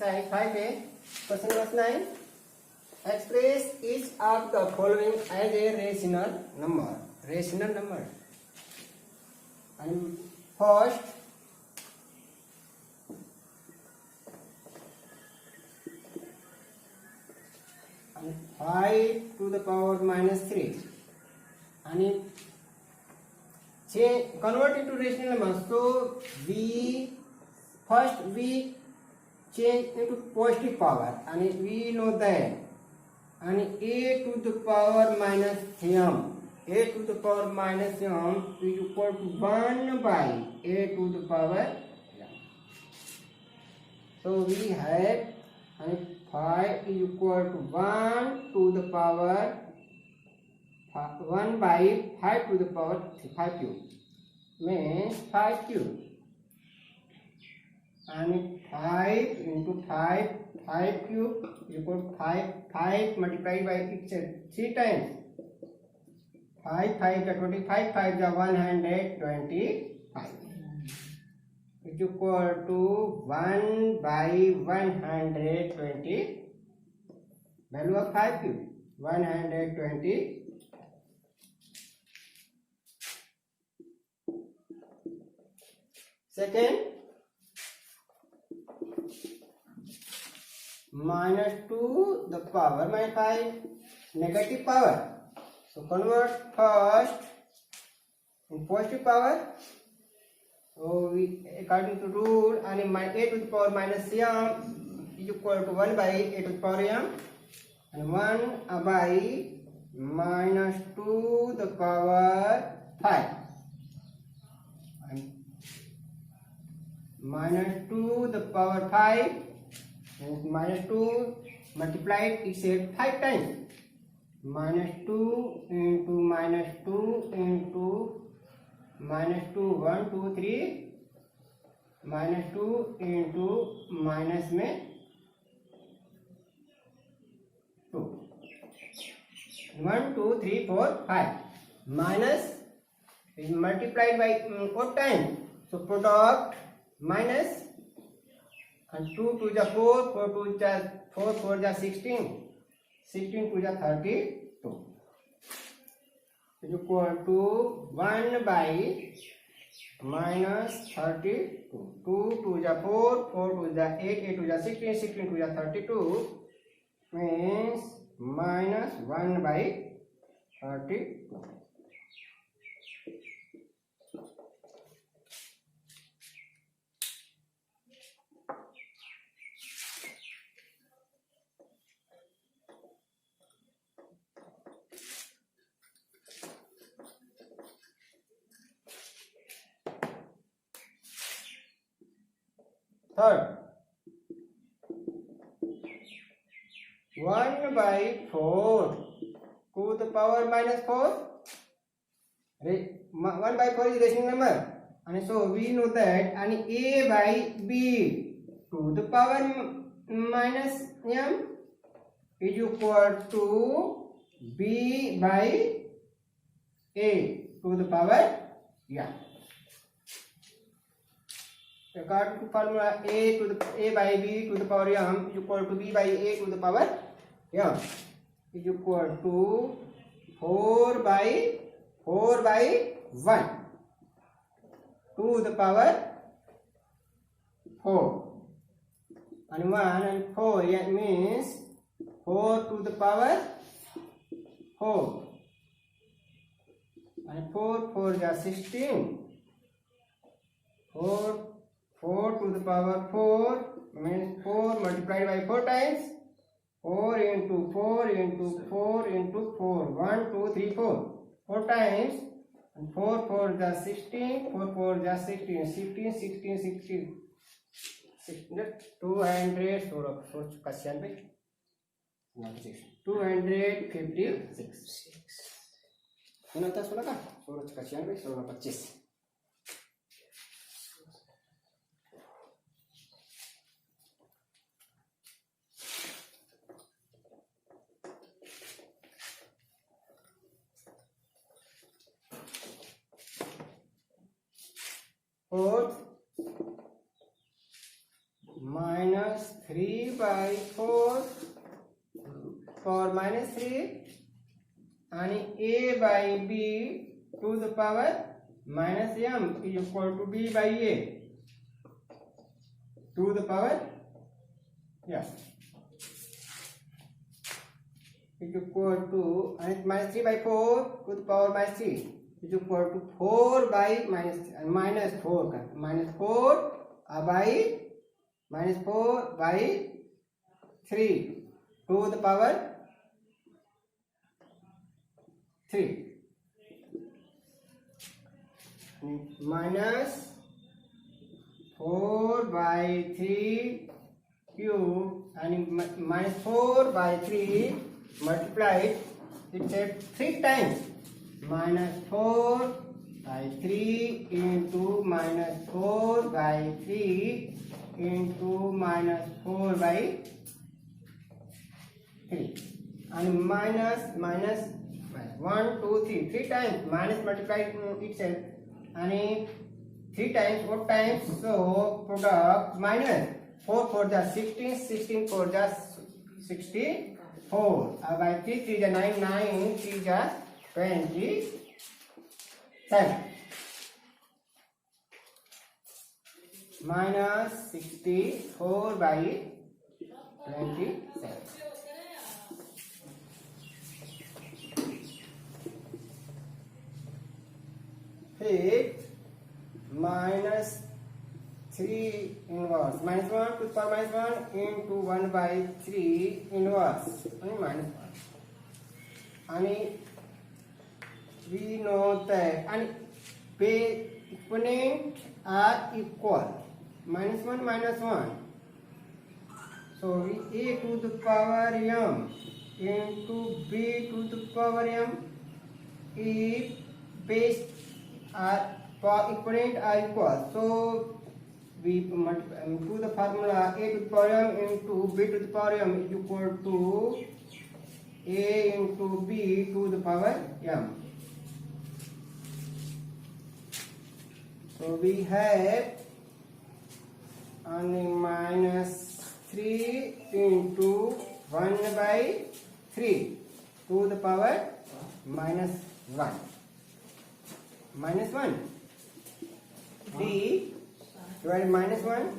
exercise 5a, question number 9. Express each of the following as a rational number. Rational number. And first, and 5 to the power minus 3. And convert into rational number. So first we change into positive power, and we know that, and a to the power minus m, a to the power minus m is equal to 1 by a to the power m. So we have, and 5 is equal to 1 to the power 1 by 5 to the power 5 cube, means 5 cube, and 5 into 5 cube equal to 5 multiplied by itself 3 times. 5 is 25, 5 is 125 is equal to 1 by 120, value of 5 cube 120. Second, minus 2 the power minus 5, negative power. So convert first in positive power. So we, according to rule, and a to the power minus m is equal to 1 by a to the power m, and 1 by minus 2 the power 5. Minus 2 the power 5, and minus 2 multiplied itself 5 times. Minus 2 into minus 2 into minus 2, 1, 2, 3, minus 2 into minus में 2, 1, 2, 3, 4, 5. Minus is multiplied by 4 times. So product minus, and 2 to the 4, 4 to the 4, 4 the 16, 16 to the 32 is equal to 1 by minus 32. 2 to the 4, 4 to the 8, 8 to the 16, 16 to the 32 means minus 1 by 32. Third, 1 by 4 to the power minus 4. 1 by 4 is rational number, and so we know that, and a by b to the power minus m is equal to b by a to the power m. According to formula, a by b to the power m is equal to b by a to the power m is equal to 4 by 1 to the power 4, and 1 and 4, it means 4 to the power 4, and 4 is 16. 4 to the power 4 means 4 multiplied by 4 times. 4 into 4 into 4 into 4. 1, 2, 3, 4. 4 times. And 4 is 16. 4 is 16. 16, 16, 16. 200. 256. Ano ta sudah kah? Surat kasihan be 25. Fourth, minus 3 by 4 power minus 3 and a by b to the power minus m is equal to b by a to the power yes is equal to, and minus 3 by 4 to the power minus 3 is equal to 4 by minus 4 minus 4 by minus 4 by 3 to the power 3 minus 4 by 3 cube and minus 4 by 3 multiplied, it said 3 times minus 4 by 3 into minus 4 by 3 into minus 4 by 3 and minus 1 2 3 3 times minus multiplied itself and 3 times 4 times, so product minus 4 for the 16 16 for the 64 by 3 3 the 9 9 3 the 27 minus 64 by 27. Fifth, minus 3 inverse minus 1 to the power minus 1 into 1 by 3 inverse and minus 1 and we know that and exponent are equal minus 1 minus 1, so a to the power m into b to the power m if base are exponent are equal, so we multiply to the formula a to the power m into b to the power m is equal to a into b to the power m. So we have only minus 3 into 1 by 3 to the power minus 1. Minus 1. 3 divided minus 1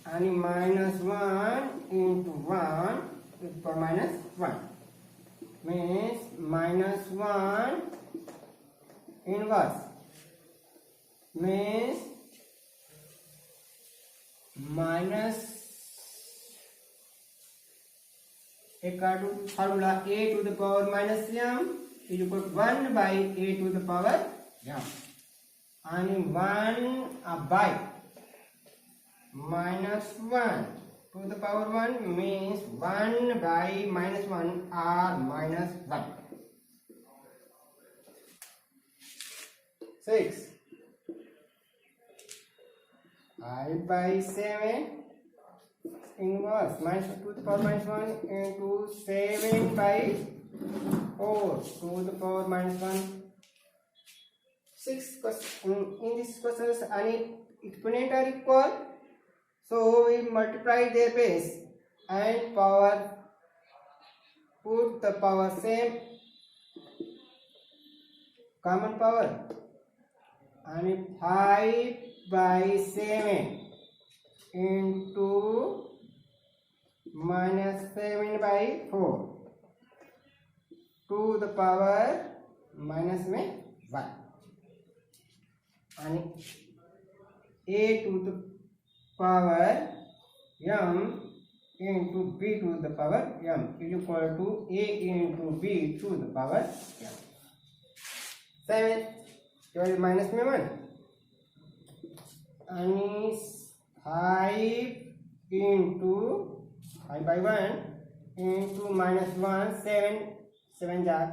and minus 1 into 1 to the power minus 1 means minus 1 inverse means minus according to formula a to the power minus m is equal to 1 by a to the power m and 1 by minus 1 to the power 1 means 1 by minus 1 or minus 1. 6 5 by 7 inverse minus 2 to the power minus 1 into 7 by 4 to the power minus 1. 6 in this questions any exponent are equal, so we multiply their base and power put the power same common power and 5 by 7 into minus 7 by 4 to the power minus में 1 and a to the power m into b to the power m is equal to a into b to the power m. 7 divided minus में 1 and 5 into 5 by 1 into minus 1 7 7 jar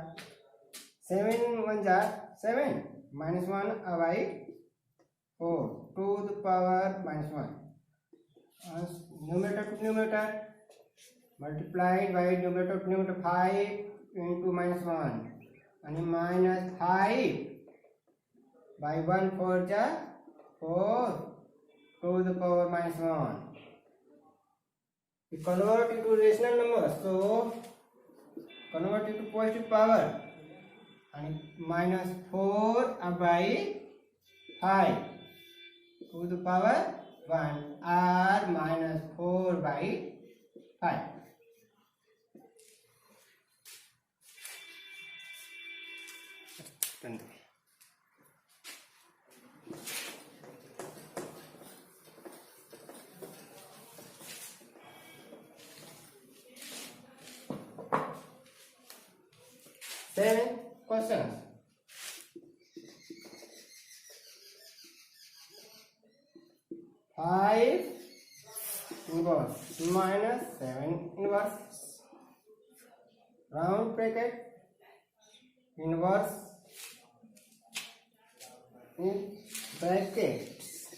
7 1 jar 7 minus 1 by 4 to the power minus 1 and numerator to numerator multiplied by numerator to numerator 5 into minus 1 and minus 5 by 1 4 jar 4 to the power minus 1 We convert into rational number, so convert into positive power, and minus 4 by 5 to the power 1 or minus 4 by 5. Seven questions. Five inverse minus 7 inverse. Round bracket inverse in brackets.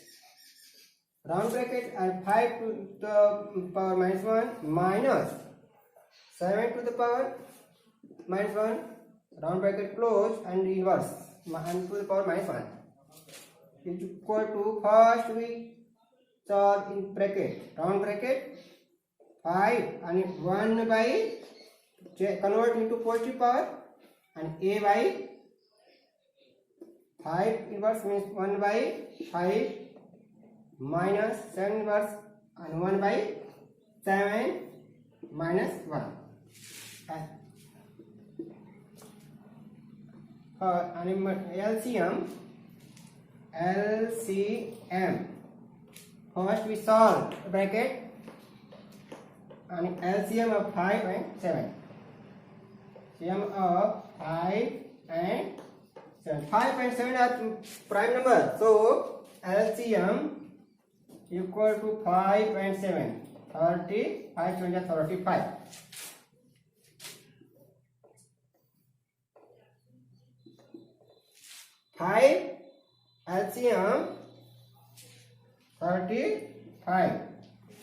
Round bracket and 5 to the power minus 1 minus 7 to the power minus 1. Round bracket close and inverse and to the power minus 1 is equal to, first we solve in bracket, round bracket 5 and 1 by convert into positive power, and a by 5 inverse means 1 by 5 minus 7 inverse and 1 by 7 minus 1. LCM. First we solve bracket and LCM of 5 and 7. LCM of 5 and 7. 5 and 7 are prime number, so LCM equal to 5 and 7. 35 and 35. 5 LCM 35.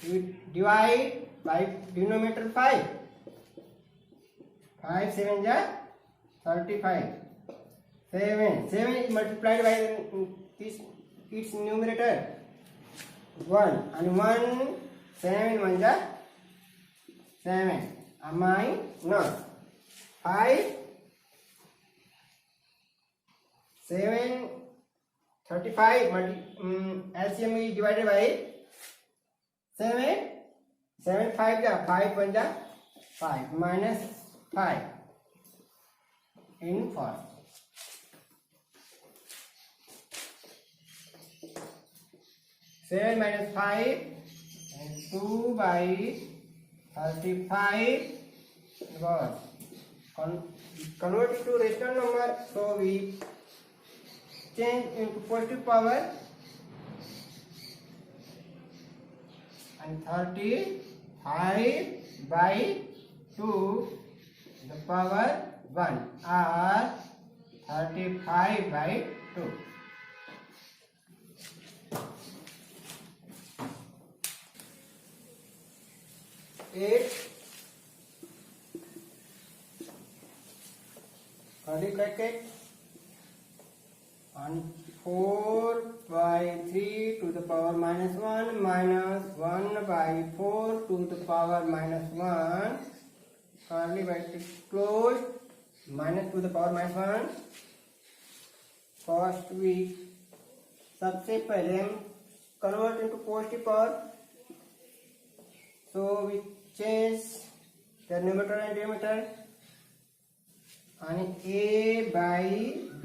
We divide by denominator 5. 5 7 ja 35. 7 is multiplied by its numerator 1 and 1 7 1 ja 7 minus 5 7 35 LCM is divided by 7 7 5 ja 5 1 ja 5 minus 5 in first. 7 minus 5 and 2 by 35 was converted to rational number, so we change into positive power, and 35 by 2 the power 1 or 35 by 2. 8 curly bracket and 4 by 3 to the power minus 1 minus 1 by 4 to the power minus 1 curly bracket closed minus to the power minus 1. First we सबसे पहले हम convert into positive power, so we change the numerator and denominator, and a by b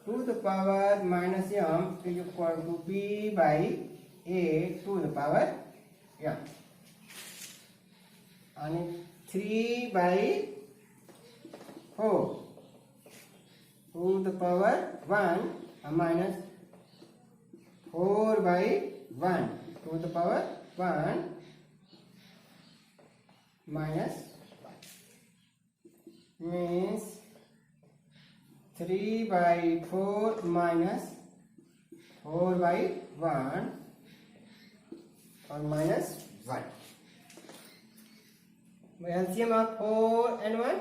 to the power minus m is equal to b by a to the power m, and 3 by 4 to the power 1 minus 4 by 1 to the power 1 minus 5 means 3 by 4 minus 4 by 1 or minus 1. LCM of 4 and 1.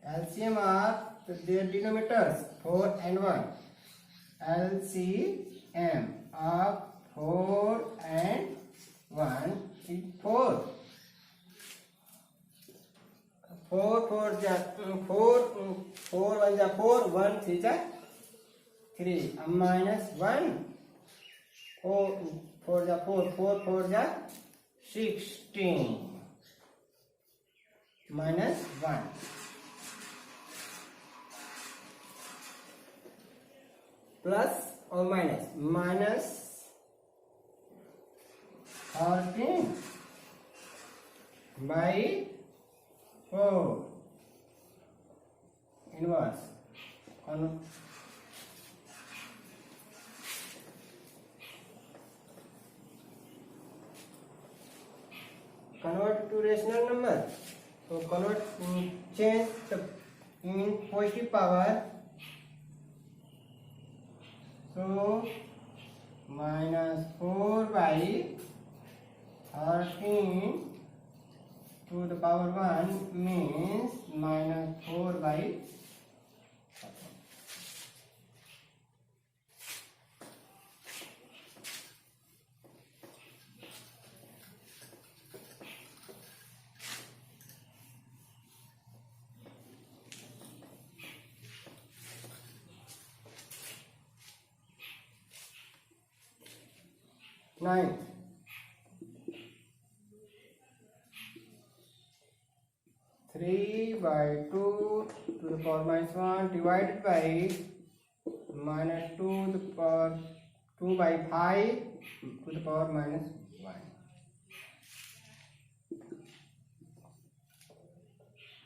LCM of their denominators 4 and 1. LCM of 4 and 1 is 4. 4 4 ja 4 1 ja 4, 1 3 ja 3, minus 1, 4 4 ja 4, 4 4 ja 16, minus 1. Plus or minus? Minus 13 by 4 inverse. Convert to rational number. So change the in positive power. So minus 4 by 13 to the power 1 means minus 4 by 9. 3 by 2 to the power minus 1 divided by minus 2 to the power 2 by 5 to the power minus 1.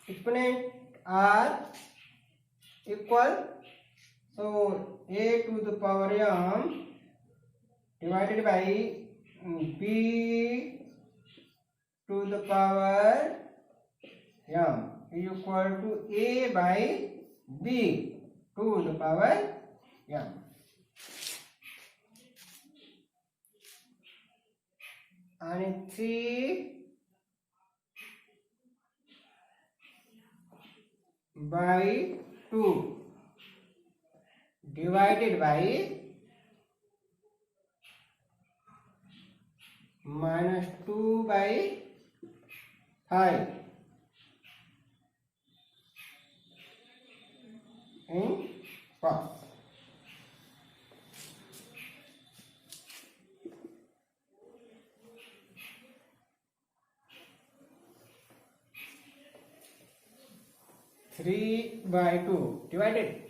Exponent are equal, so a to the power m divided by b to the power m is equal to a by b to the power m. And 3 by 2 divided by minus 2 by 5 in cos. Three by 2 divided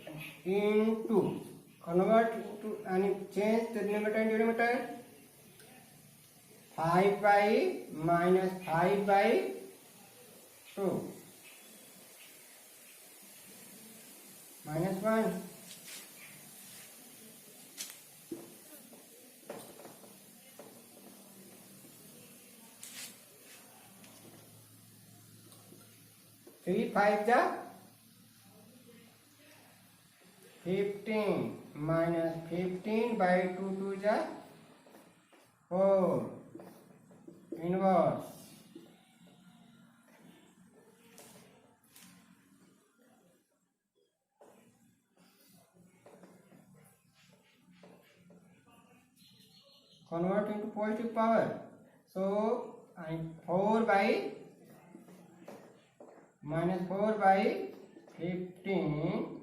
into, convert into and change the numerator and denominator. 5 by minus 5 by 2 minus 1. Three 5 ja 15 minus 15 by 2 2 ja 4 inverse. Convert into positive power. So 4 by minus 4 by 15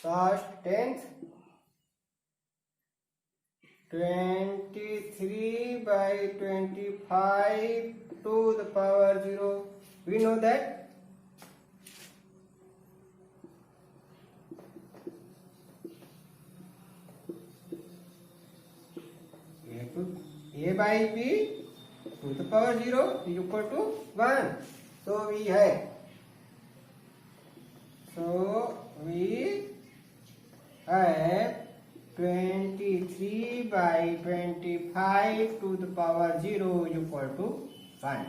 first 10th 23 by 25 to the power 0. We know that a by b to the power 0 is equal to 1. So we have 23 by 25 to the power 0 is equal to 1.